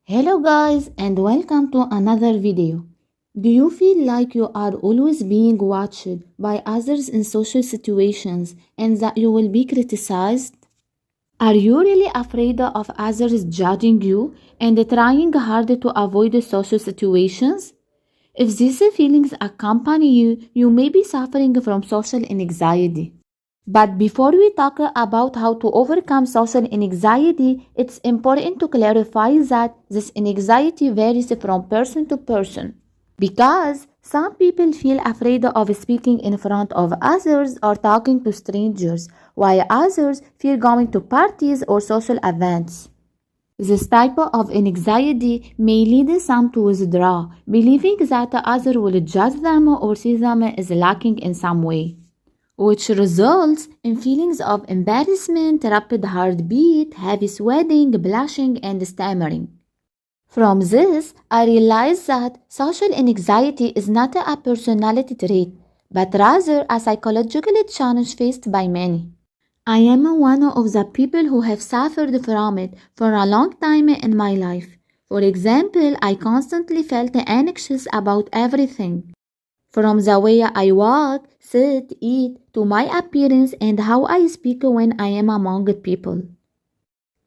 Hello guys and welcome to another video. Do you feel like you are always being watched by others in social situations and that you will be criticized? Are you really afraid of others judging you and trying hard to avoid social situations? If these feelings accompany you, you may be suffering from social anxiety. But before we talk about how to overcome social anxiety, it's important to clarify that this anxiety varies from person to person. Because some people feel afraid of speaking in front of others or talking to strangers, while others fear going to parties or social events. This type of anxiety may lead some to withdraw, believing that others will judge them or see them as lacking in some way, which results in feelings of embarrassment, rapid heartbeat, heavy sweating, blushing, and stammering. From this, I realized that social anxiety is not a personality trait, but rather a psychological challenge faced by many. I am one of the people who have suffered from it for a long time in my life. For example, I constantly felt anxious about everything, from the way I walk, sit, eat, to my appearance and how I speak when I am among people.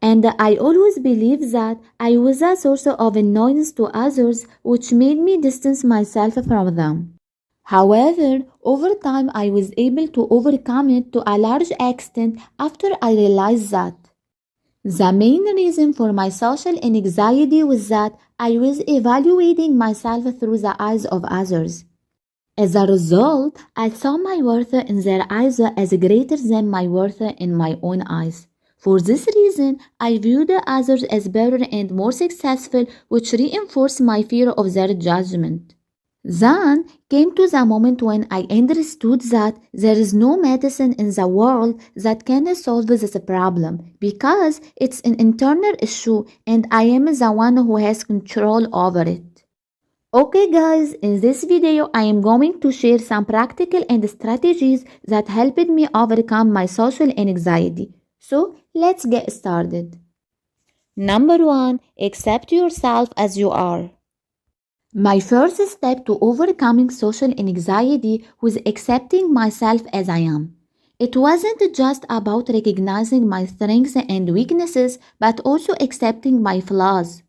And I always believed that I was a source of annoyance to others, which made me distance myself from them. However, over time I was able to overcome it to a large extent after I realized that the main reason for my social anxiety was that I was evaluating myself through the eyes of others. As a result, I saw my worth in their eyes as greater than my worth in my own eyes. For this reason, I viewed others as better and more successful, which reinforced my fear of their judgment. Then came to the moment when I understood that there is no medicine in the world that can solve this problem because it's an internal issue and I am the one who has control over it. Okay guys, in this video I am going to share some practical and strategies that helped me overcome my social anxiety. So let's get started. Number 1. Accept yourself as you are. My first step to overcoming social anxiety was accepting myself as I am. It wasn't just about recognizing my strengths and weaknesses, but also accepting my flaws.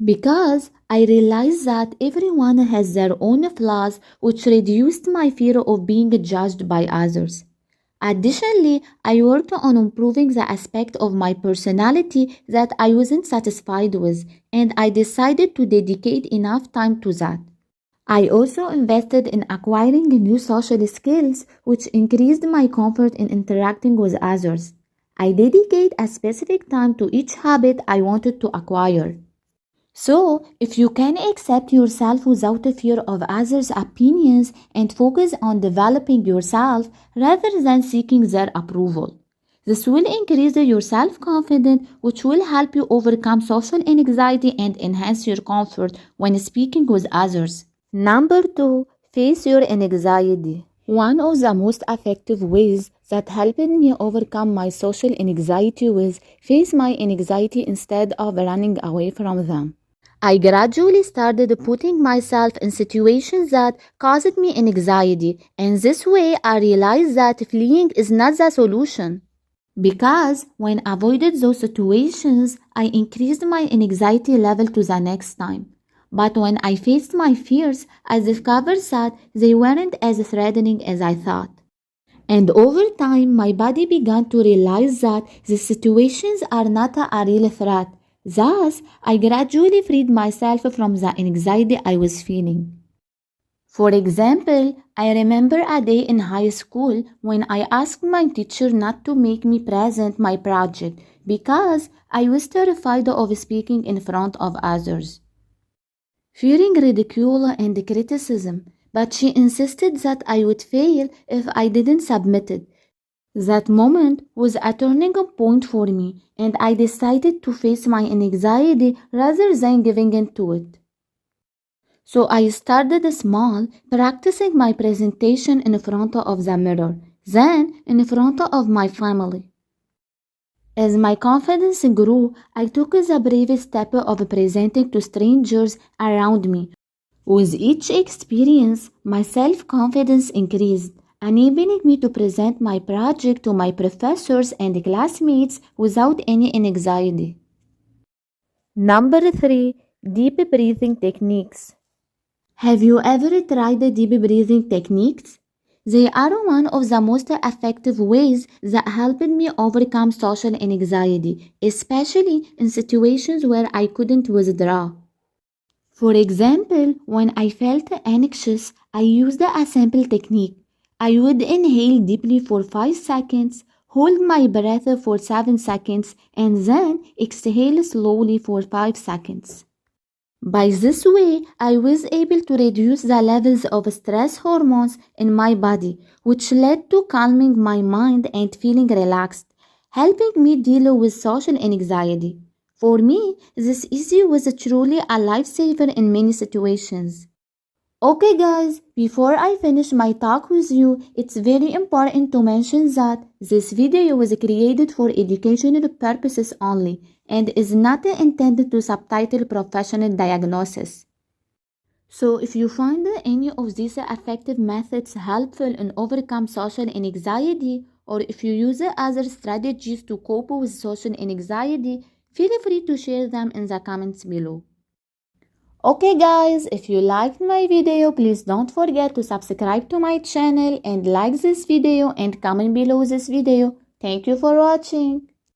Because I realized that everyone has their own flaws, which reduced my fear of being judged by others. Additionally, I worked on improving the aspect of my personality that I wasn't satisfied with, and I decided to dedicate enough time to that. I also invested in acquiring new social skills, which increased my comfort in interacting with others. I dedicate a specific time to each habit I wanted to acquire. So, if you can accept yourself without a fear of others' opinions and focus on developing yourself rather than seeking their approval, this will increase your self-confidence, which will help you overcome social anxiety and enhance your comfort when speaking with others. Number 2. Face your anxiety. One of the most effective ways that helped me overcome my social anxiety was face my anxiety instead of running away from them. I gradually started putting myself in situations that caused me anxiety, and this way I realized that fleeing is not the solution. Because when I avoided those situations, I increased my anxiety level to the next time. But when I faced my fears, I discovered that they weren't as threatening as I thought. And over time, my body began to realize that the situations are not a real threat. Thus, I gradually freed myself from the anxiety I was feeling. For example, I remember a day in high school when I asked my teacher not to make me present my project because I was terrified of speaking in front of others, fearing ridicule and criticism, but she insisted that I would fail if I didn't submit it. That moment was a turning point for me, and I decided to face my anxiety rather than giving in to it. So I started small, practicing my presentation in front of the mirror, then in front of my family. As my confidence grew, I took the brave step of presenting to strangers around me. With each experience, my self-confidence increased, enabling me to present my project to my professors and classmates without any anxiety. Number 3. Deep breathing techniques. Have you ever tried the deep breathing techniques? They are one of the most effective ways that helped me overcome social anxiety, especially in situations where I couldn't withdraw. For example, when I felt anxious, I used a simple technique. I would inhale deeply for 5 seconds, hold my breath for 7 seconds, and then exhale slowly for 5 seconds. By this way, I was able to reduce the levels of stress hormones in my body, which led to calming my mind and feeling relaxed, helping me deal with social anxiety. For me, this easy was truly a lifesaver in many situations. Okay guys, before I finish my talk with you, it's very important to mention that this video was created for educational purposes only and is not intended to subtitle professional diagnosis. So if you find any of these effective methods helpful in overcome social anxiety, or if you use other strategies to cope with social anxiety, feel free to share them in the comments below. Okay guys, if you liked my video, please don't forget to subscribe to my channel and like this video and comment below this video. Thank you for watching.